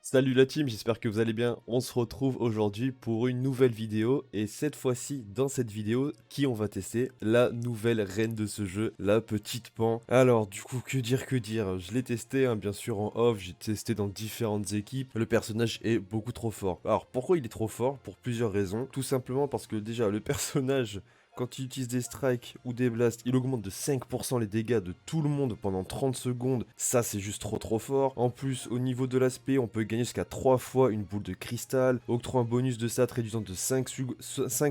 Salut la team, j'espère que vous allez bien. On se retrouve aujourd'hui pour une nouvelle vidéo et cette fois-ci, dans cette vidéo, qui on va tester? La nouvelle reine de ce jeu, la petite Pan. Alors du coup, que dire? Je l'ai testé, hein, bien sûr en off, j'ai testé dans différentes équipes. Le personnage est beaucoup trop fort. Alors pourquoi il est trop fort? Pour plusieurs raisons. Tout simplement parce que déjà, le personnage... Quand il utilise des strikes ou des blasts, il augmente de 5% les dégâts de tout le monde pendant 30 secondes. Ça, c'est juste trop fort. En plus, au niveau de l'aspect, on peut gagner jusqu'à 3 fois une boule de cristal. Octroie un bonus de stats réduisant de 5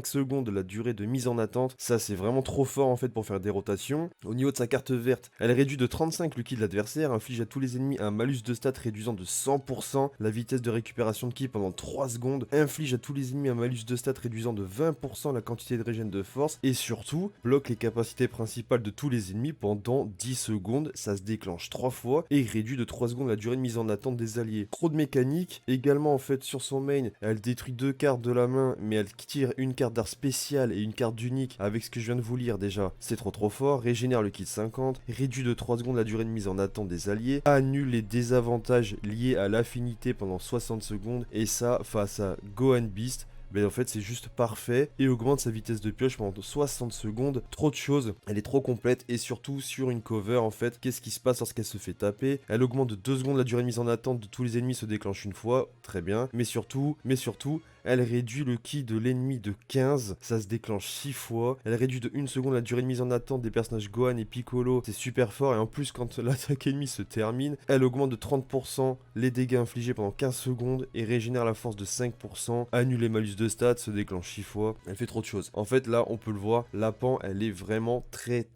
secondes la durée de mise en attente. Ça, c'est vraiment trop fort en fait pour faire des rotations. Au niveau de sa carte verte, elle réduit de 35 le ki de l'adversaire, inflige à tous les ennemis un malus de stats réduisant de 100% la vitesse de récupération de ki pendant 3 secondes. Inflige à tous les ennemis un malus de stats réduisant de 20% la quantité de régène de force. Et surtout, bloque les capacités principales de tous les ennemis pendant 10 secondes. Ça se déclenche 3 fois et réduit de 3 secondes la durée de mise en attente des alliés. Trop de mécanique. Également, en fait, sur son main, elle détruit 2 cartes de la main, mais elle tire une carte d'art spécial et une carte d'unique avec ce que je viens de vous lire déjà. C'est trop fort. Régénère le kit 50, réduit de 3 secondes la durée de mise en attente des alliés, annule les désavantages liés à l'affinité pendant 60 secondes, et ça face à Gohan Beast. Mais en fait c'est juste parfait et augmente sa vitesse de pioche pendant 60 secondes. Trop de choses, elle est trop complète et surtout sur une cover en fait, qu'est-ce qui se passe lorsqu'elle se fait taper? Elle augmente de 2 secondes la durée de mise en attente de tous les ennemis se déclenche une fois, très bien. Mais surtout, elle réduit le ki de l'ennemi de 15, ça se déclenche 6 fois. Elle réduit de 1 seconde la durée de mise en attente des personnages Gohan et Piccolo, c'est super fort. Et en plus, quand l'attaque ennemie se termine, elle augmente de 30% les dégâts infligés pendant 15 secondes et régénère la force de 5%, annule les malus de stats, se déclenche 6 fois. Elle fait trop de choses. En fait, là, on peut le voir, la Pan, elle est vraiment très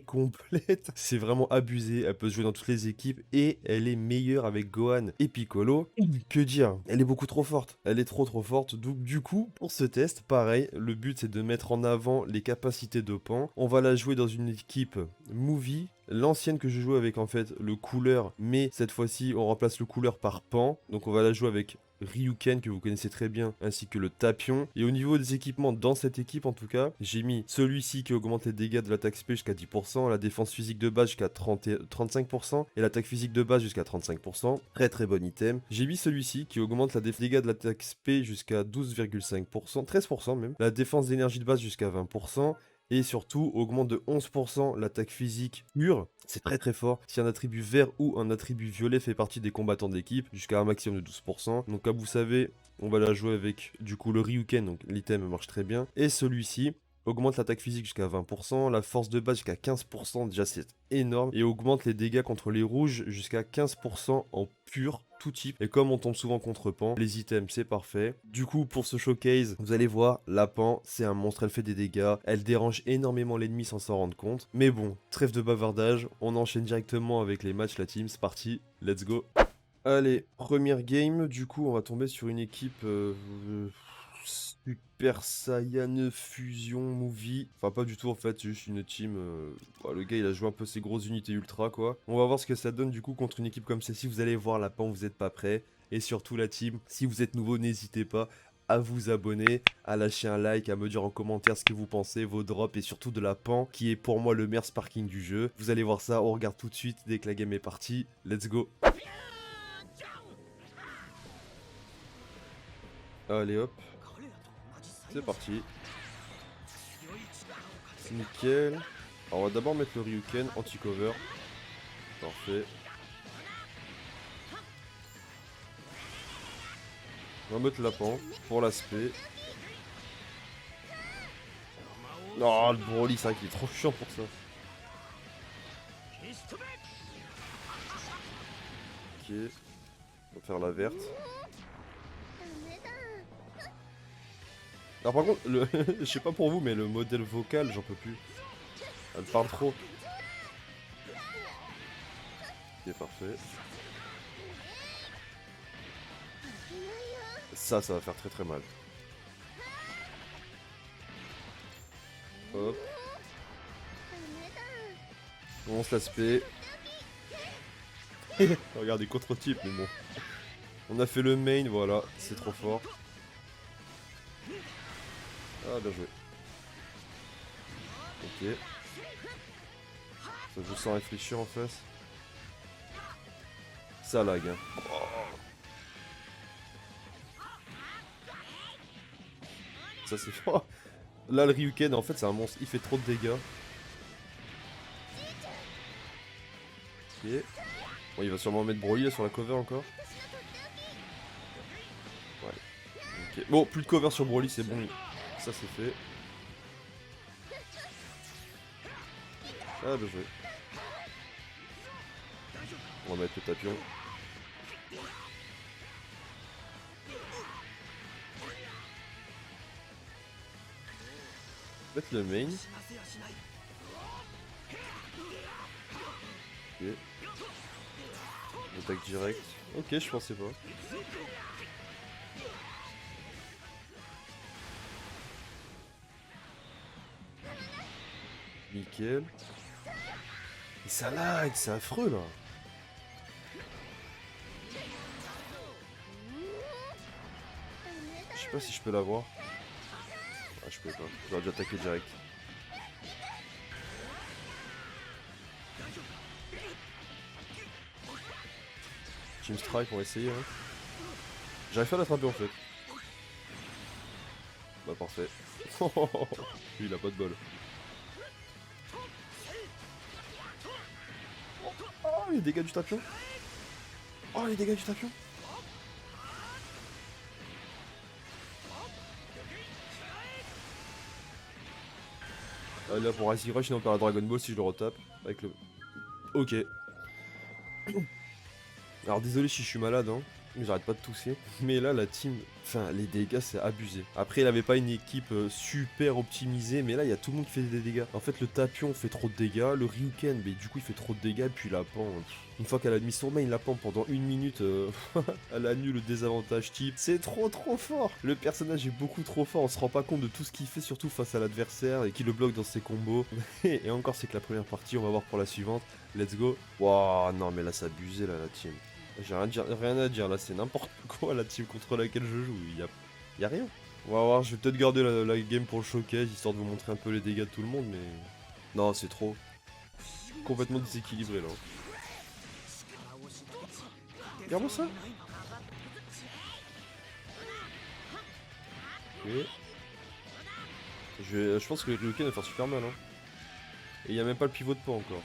complète. C'est vraiment abusé, elle peut se jouer dans toutes les équipes et elle est meilleure avec Gohan et Piccolo. Que dire? Elle est beaucoup trop forte. Elle est trop forte. Donc du coup, pour ce test, pareil, le but c'est de mettre en avant les capacités de Pan. On va la jouer dans une équipe Movie. L'ancienne que je joue avec en fait le couleur, mais cette fois-ci on remplace le couleur par Pan. Donc on va la jouer avec Ryuken que vous connaissez très bien, ainsi que le Tapion. Et au niveau des équipements dans cette équipe en tout cas, j'ai mis celui-ci qui augmente les dégâts de l'attaque spé jusqu'à 10%, la défense physique de base jusqu'à 35% et l'attaque physique de base jusqu'à 35%. Très bon item. J'ai mis celui-ci qui augmente la dégâts de l'attaque spé jusqu'à 12,5%, 13% même, la défense d'énergie de base jusqu'à 20%. Et surtout, augmente de 11% l'attaque physique pure. C'est très fort. Si un attribut vert ou un attribut violet fait partie des combattants d'équipe, jusqu'à un maximum de 12%. Donc comme vous savez, on va la jouer avec du coup le Ryuken, donc l'item marche très bien. Et celui-ci augmente l'attaque physique jusqu'à 20%, la force de base jusqu'à 15%, déjà c'est énorme, et augmente les dégâts contre les rouges jusqu'à 15% en pur, tout type. Et comme on tombe souvent contre Pan, les items c'est parfait. Du coup pour ce showcase, vous allez voir, la Pan c'est un monstre, elle fait des dégâts, elle dérange énormément l'ennemi sans s'en rendre compte. Mais bon, trêve de bavardage, on enchaîne directement avec les matchs la team, c'est parti, let's go. Allez, première game, du coup on va tomber sur une équipe Super Saiyan Fusion Movie. Enfin pas du tout en fait, c'est juste une team, le gars il a joué un peu ses grosses unités ultra quoi. On va voir ce que ça donne du coup contre une équipe comme celle-ci, vous allez voir la Pan, vous êtes pas prêts. Et surtout la team, si vous êtes nouveau n'hésitez pas à vous abonner, à lâcher un like, à me dire en commentaire ce que vous pensez, vos drops et surtout de la Pan qui est pour moi le meilleur sparking du jeu. Vous allez voir ça, on regarde tout de suite dès que la game est partie. Let's go. Allez hop, c'est parti. C'est nickel. Alors on va d'abord mettre le Ryuken anti-cover. Parfait. On va mettre la Pan pour l'aspect. Non, le Broly, c'est vrai qu'il est trop chiant pour ça. Ok. On va faire la verte. Alors par contre, je sais pas pour vous, mais le modèle vocal, j'en peux plus. Elle parle trop. Ok, parfait. Ça va faire très mal. Hop. On lance l'aspect. Regardez, contre-type, mais bon. On a fait le main, voilà, c'est trop fort. Ah, bien joué. Ok. Ça joue sans réfléchir en face. Ça lag, hein. Oh. ça c'est fort. Là, le Ryuken, en fait, c'est un monstre. Il fait trop de dégâts. Ok. Bon, il va sûrement mettre Broly là sur la cover encore. Ouais. Ok. Bon, plus de cover sur Broly, c'est bon. Ça, c'est fait. Ah, bien joué. On va mettre le tapion. Mettre le main. Ok. Attaque direct. Ok, je pensais pas. Nickel. Et ça lag, c'est affreux là. Je sais pas si je peux l'avoir. Ah, je peux pas. J'aurais dû attaquer direct. Team Strike, on va essayer. Hein. J'arrive pas à l'attraper en fait. Bah parfait. Lui il a pas de bol. Oh les dégâts du tapion. Oh les dégâts du tapion. Ah, là pour Icy Rush, sinon on perd la Dragon Ball si je le retape. Avec le... Ok. Alors désolé si je suis malade, hein. J'arrête pas de tousser. Mais là, la team, enfin, les dégâts, c'est abusé. Après, il avait pas une équipe super optimisée, mais là, il y a tout le monde qui fait des dégâts. En fait, le Tapion fait trop de dégâts, le Ryuken, mais du coup, il fait trop de dégâts, puis la Pan, une fois qu'elle a mis son main, la Pan, pendant une minute, elle annule le désavantage type. C'est trop fort. Le personnage est beaucoup trop fort, on se rend pas compte de tout ce qu'il fait, surtout face à l'adversaire, et qui le bloque dans ses combos. Et encore, c'est que la première partie, on va voir pour la suivante. Let's go. Waouh, non, mais là, c'est abusé, là, la team. J'ai rien à dire là, c'est n'importe quoi la team contre laquelle je joue, y a rien. On va voir, je vais peut-être garder la game pour le showcase, histoire de vous montrer un peu les dégâts de tout le monde, mais... Non, c'est trop. Complètement déséquilibré là. Regarde-moi ça. Ok. Je pense que le Ryuken va faire super mal, hein. Et il y a même pas le pivot de pas encore.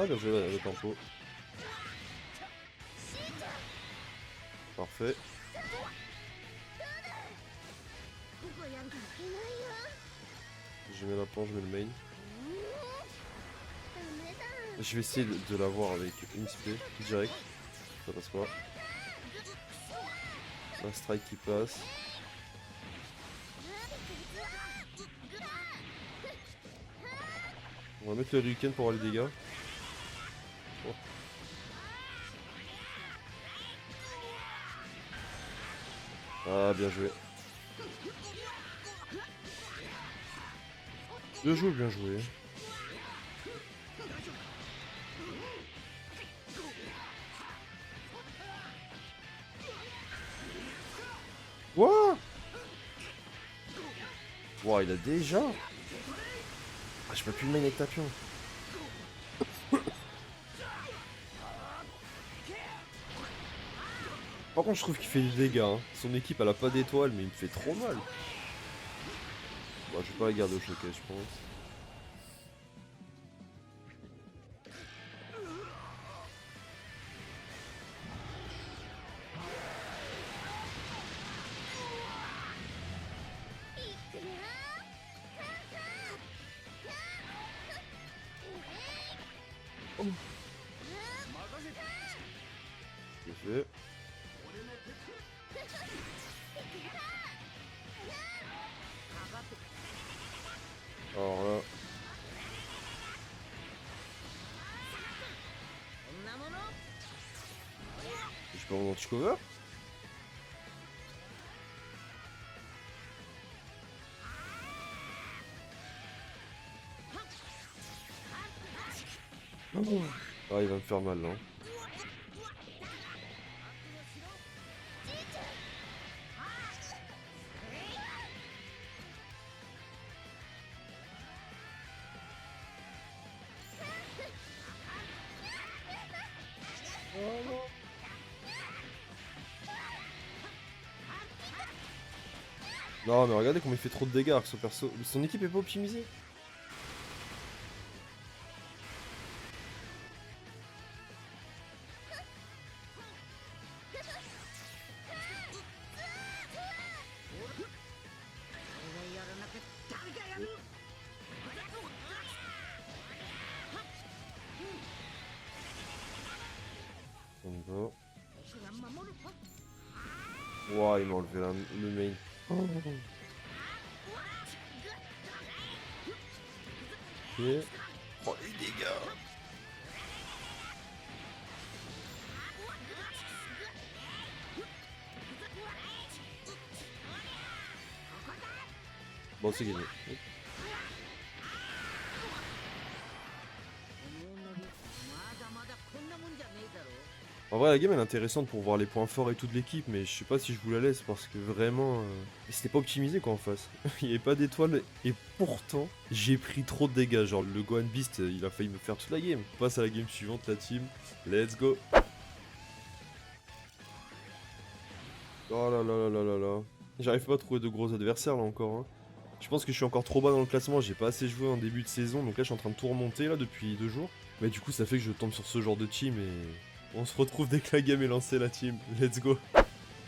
Ah, bien joué le tempo. Parfait. Je mets la planche, je mets le main. Je vais essayer de l'avoir avec une spé direct. Ça passe pas. Un strike qui passe. On va mettre le Ryuken pour avoir les dégâts. Oh. Ah, bien joué. Bien joué, bien joué. What? Wow, il a déjà. Ah, je peux plus le main avec Tapion. Par contre, je trouve qu'il fait du dégâts. Hein. Son équipe, elle a pas d'étoiles, mais il me fait trop mal. Bon, je vais pas la garder au showcase, je pense. Oh. C'est fait. Alors là. Je peux en anti-cover? Ah, il va me faire mal là. Non mais regardez comment il fait trop de dégâts alors que son perso... Son équipe est pas optimisée. On y va. Ouah, il m'a enlevé le main. Oh. Ok. Oh les dégâts. Bon, c'est gagné. En vrai, la game elle est intéressante pour voir les points forts et tout de l'équipe, mais je sais pas si je vous la laisse parce que vraiment. C'était pas optimisé quoi en face. Il y avait pas d'étoiles et pourtant j'ai pris trop de dégâts. Genre le Gohan Beast il a failli me faire toute la game. On passe à la game suivante, la team. Let's go. Oh là là là là là là. J'arrive pas à trouver de gros adversaires là encore. Hein. Je pense que je suis encore trop bas dans le classement, j'ai pas assez joué en début de saison, donc là je suis en train de tout remonter là depuis 2 jours. Mais du coup ça fait que je tombe sur ce genre de team et on se retrouve dès que la game est lancée la team. Let's go.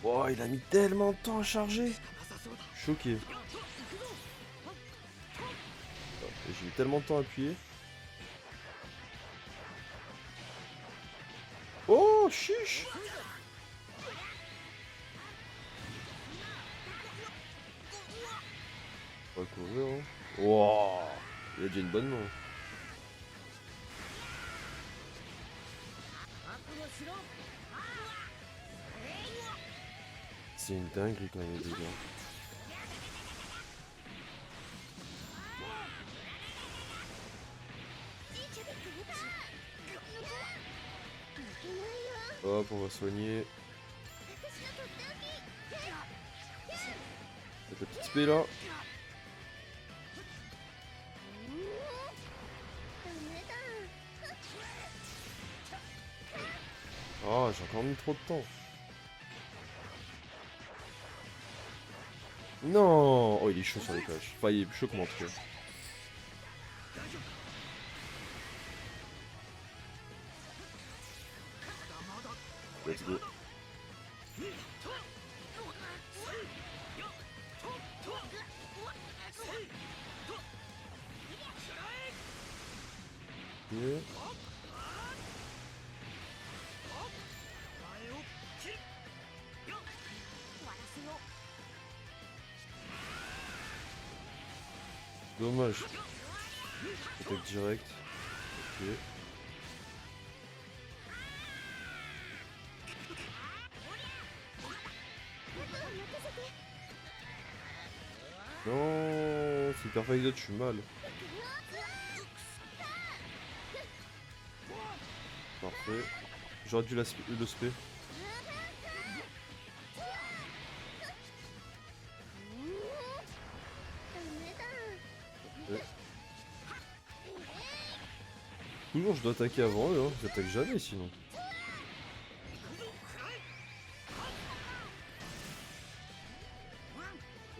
Oh il a mis tellement de temps à charger. Choqué. J'ai mis tellement de temps à appuyer. Oh chiche. On va couvrir hein. Wow. Il a déjà une bonne main. C'est une dinguerie quand même les dégâts. Hop, on va soigner. Avec la petite spé là. Oh, j'ai encore mis trop de temps. Non. Oh, il est chaud sur les pages. Enfin, il est plus chaud que moi en tout cas. Let's go. Yeah. Dommage. Attaque direct. Ok. Non, c'est hyper valide, je suis mal. Parfait. J'aurais dû le spé. Ouais. Toujours je dois attaquer avant eux, hein. J'attaque jamais sinon.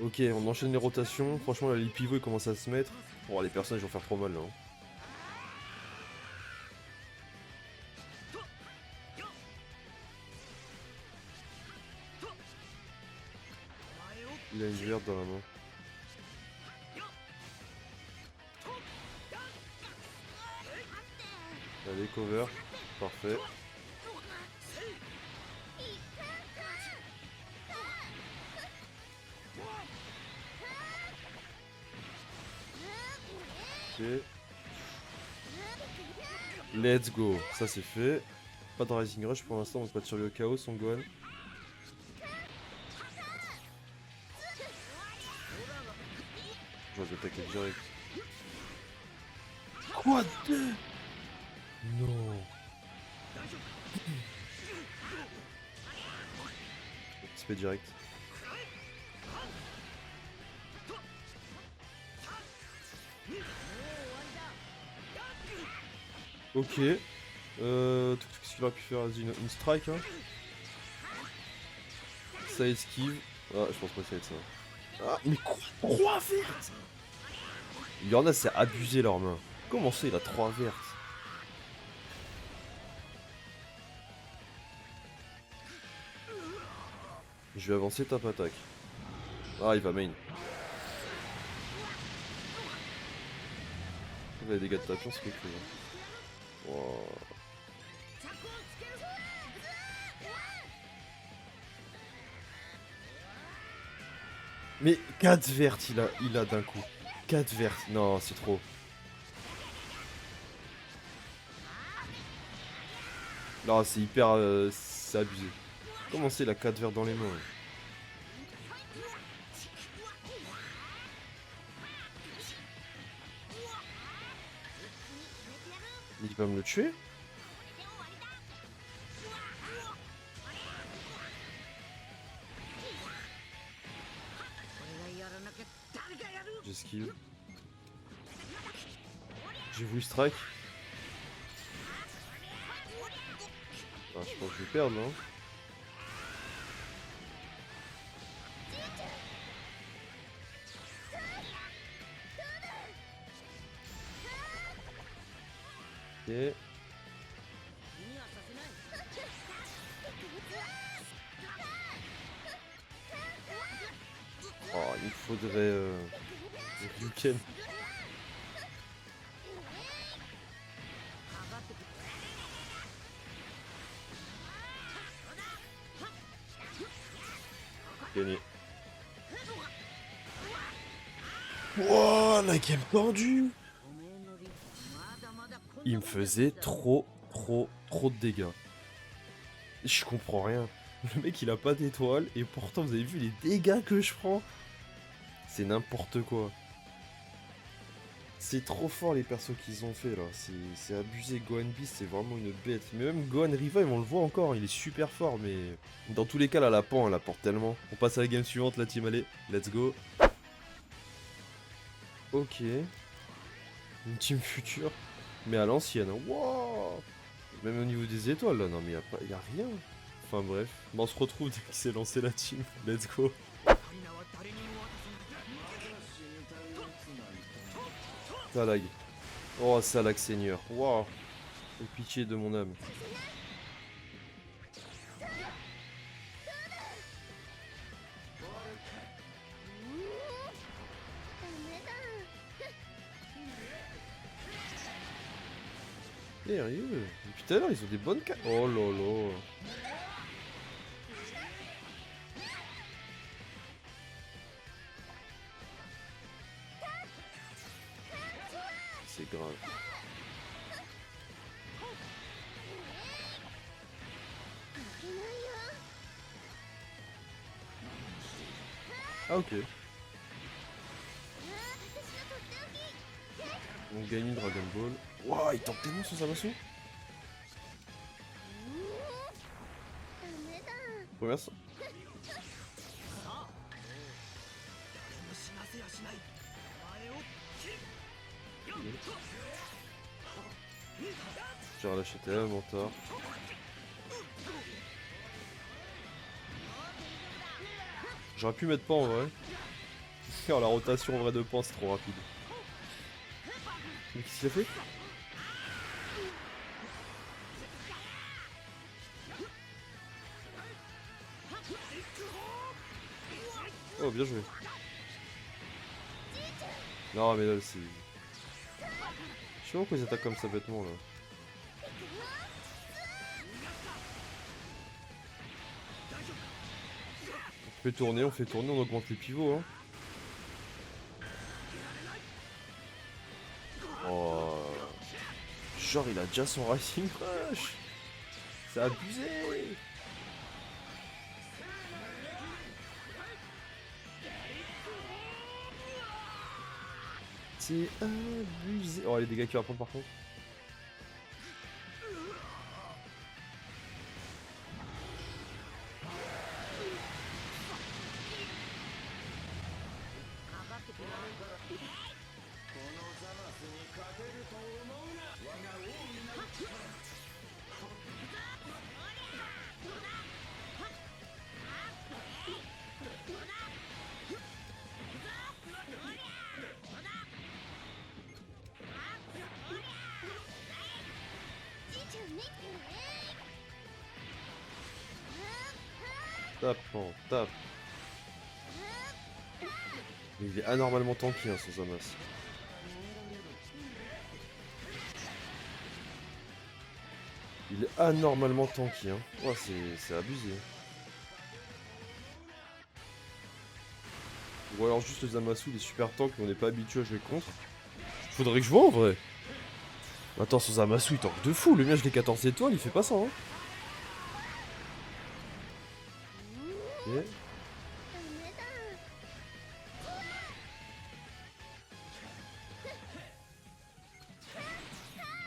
Ok, on enchaîne les rotations. Franchement là les pivots ils commencent à se mettre. Oh les personnages vont faire trop mal là. Hein. Il a une verte dans la main. Allez, cover. Parfait. Ok. Let's go. Ça c'est fait. Pas de Rising Rush pour l'instant, donc pas de survie au chaos, son Gohan. J'aurais dû attaquer direct. Quoi de... Non. Spé direct. Ok. Qu'est-ce qu'il aurait pu faire? Vas-y, une strike hein. Ça esquive. Ah, je pense pas que ça va être ça. Ah, mais croix verte. Il y en a, c'est abusé leurs mains. Comment ça, il a 3 vertes? Je vais avancer, tape attaque. Ah, il va main. Les dégâts de tapion, c'est quelque chose. Wow. Mais 4 vertes, il a d'un coup. 4 vertes. Non, c'est trop. Non, c'est hyper... c'est abusé. Comment c'est, il a 4 vertes dans les mains? Il va me le tuer? J'esquive. J'ai voulu strike. Ah, je pense que je vais perdre, non? Ok. Oh, il faudrait... Ryuken. Gagné. Wow, la game tordue. Il me faisait trop de dégâts. Je comprends rien. Le mec il a pas d'étoile et pourtant vous avez vu les dégâts que je prends. C'est n'importe quoi. C'est trop fort les persos qu'ils ont fait là. C'est abusé. Gohan Beast c'est vraiment une bête. Mais même Gohan Revive on le voit encore. Il est super fort mais... Dans tous les cas là la pan elle apporte tellement. On passe à la game suivante la team, allez. Let's go. Ok. Une team future. Mais à l'ancienne. Wow. Même au niveau des étoiles là. Non mais y a rien. Enfin bref. Bon, on se retrouve dès qu'il s'est lancé la team. Let's go. Ça lag. Oh, ça lag seigneur. Waouh. Pitié de mon âme. Sérieux. Depuis tout à l'heure, ils ont des bonnes cartes. Oh là là. C'est grave. Ah ok. On gagne Dragon Ball. Waouh, il tente tellement son Samasu. Première... J'ai relâché tellement tard. J'aurais pu mettre pas en vrai. Oh, la rotation en vrai de pan c'est trop rapide. Mais qu'est-ce qu'il a fait? Oh bien joué. Non mais là c'est... Je sais pas pourquoi ils attaquent comme ça bêtement là. On fait tourner, on augmente les pivots hein. Oh. Genre il a déjà son Rising Rush. C'est abusé. C'est abusé. Oh les dégâts qu'il va prendre par contre. Tape, pan, tape. Mais il est anormalement tanky, hein, son Zamasu. Il est anormalement tanky, hein. Oh, c'est abusé. Ou alors juste le Zamasu, il est super tank, mais on n'est pas habitué à jouer contre. Faudrait que je vois en vrai. Attends, son Zamasu, il tank de fou. Le mien, je l'ai 14 étoiles, il fait pas ça, hein. Ok.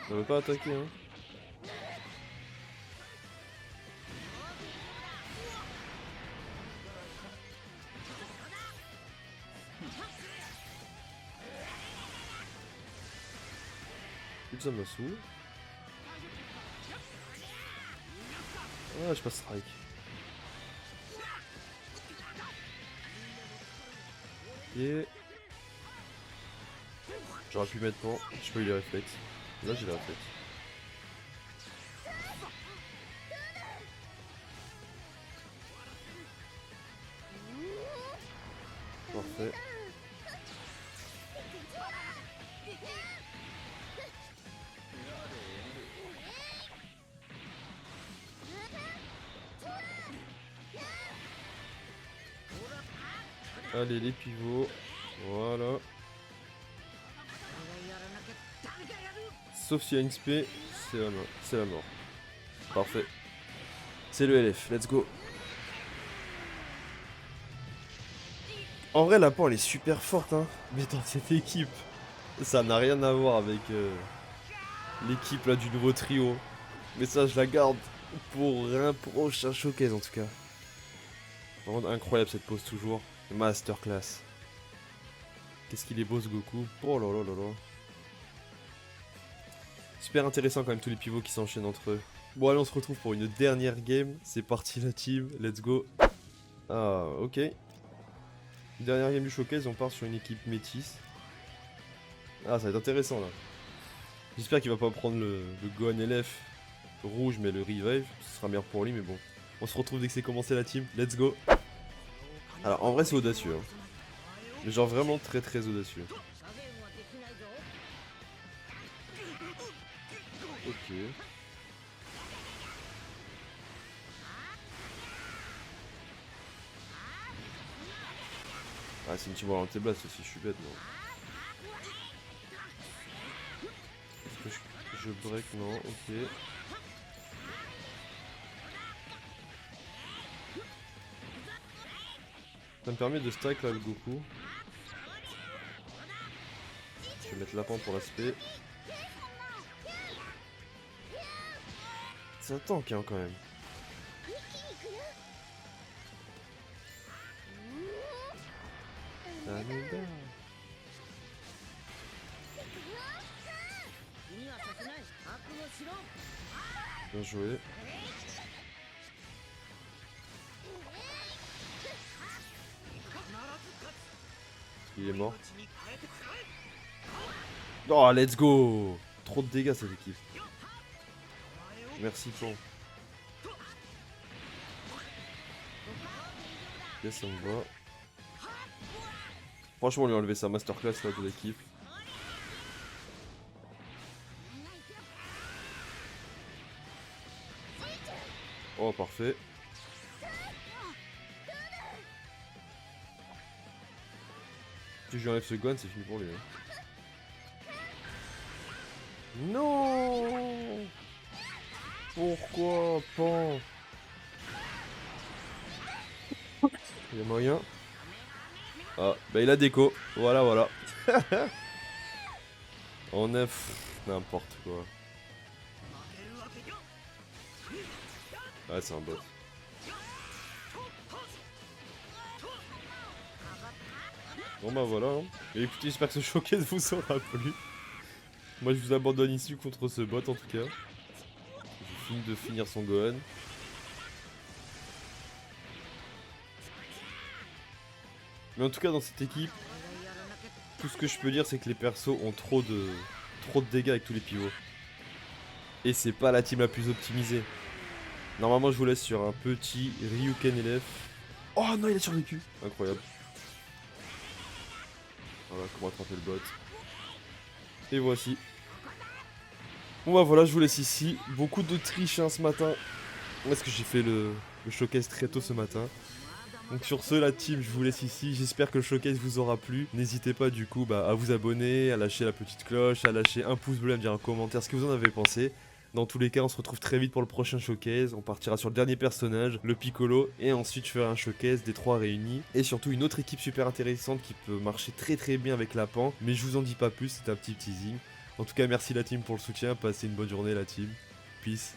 Ça veut pas attaquer, hein. Plus de Zamasu. Ah, je passe strike. Et j'aurais pu mettre pan, j'ai pas eu les réflexes. Là j'ai les réflexes. Parfait. Allez les pivots. Voilà. Sauf s'il y a une spé, c'est la mort. C'est la mort. Parfait. C'est le LF, let's go. En vrai la pan elle est super forte hein. Mais dans cette équipe, ça n'a rien à voir avec l'équipe là du nouveau trio. Mais ça je la garde pour un prochain showcase en tout cas. Vraiment incroyable cette pose toujours. Masterclass. Qu'est-ce qu'il est beau ce Goku. Oh là là là là. Super intéressant quand même tous les pivots qui s'enchaînent entre eux. Bon allez on se retrouve pour une dernière game. C'est parti la team, let's go. Ah ok. Dernière game du showcase, on part sur une équipe métisse. Ah ça va être intéressant là. J'espère qu'il va pas prendre le Gohan LF rouge mais le revive. Ce sera meilleur pour lui mais bon. On se retrouve dès que c'est commencé la team, let's go. Alors en vrai c'est audacieux hein. Mais genre vraiment très très audacieux. Ok. Ah c'est une team orientée blast aussi, je suis bête non. Est-ce que je break? Non, ok. Ça me permet de strike là le Goku. Je vais mettre la pente pour l'aspect. C'est un tank hein, quand même. Bien joué. Il est mort. Oh, let's go! Trop de dégâts cette équipe. Merci Pan. Ok, ça me va. Franchement, on lui a enlevé sa masterclass là de l'équipe. Oh, parfait. Si je lui enlève ce Gohan, c'est fini pour lui. Hein. Non! Pourquoi, Pan? Il y a moyen. Ah, bah il a déco. Voilà, voilà. On a n'importe quoi. Ouais, c'est un bot. Bon bah voilà. Hein. Et écoutez, j'espère que ce showcase vous aura plu. Moi je vous abandonne ici contre ce bot en tout cas. Je finis de finir son Gohan. Mais en tout cas dans cette équipe, tout ce que je peux dire c'est que les persos ont trop de dégâts avec tous les pivots. Et c'est pas la team la plus optimisée. Normalement, je vous laisse sur un petit Ryuken LF. Oh non, il a survécu. Incroyable. Voilà comment attraper le bot. Et voici. Bon bah voilà, je vous laisse ici. Beaucoup de triche hein, ce matin. Parce que j'ai fait le showcase très tôt ce matin. Donc sur ce, la team, je vous laisse ici. J'espère que le showcase vous aura plu. N'hésitez pas du coup à vous abonner, à lâcher la petite cloche, à lâcher un pouce bleu, à me dire en commentaire ce que vous en avez pensé. Dans tous les cas, on se retrouve très vite pour le prochain showcase. On partira sur le dernier personnage, le Piccolo. Et ensuite, je ferai un showcase des 3 réunis. Et surtout, une autre équipe super intéressante qui peut marcher très bien avec la Pan. Mais je vous en dis pas plus, c'est un petit teasing. En tout cas, merci la team pour le soutien. Passez une bonne journée la team. Peace.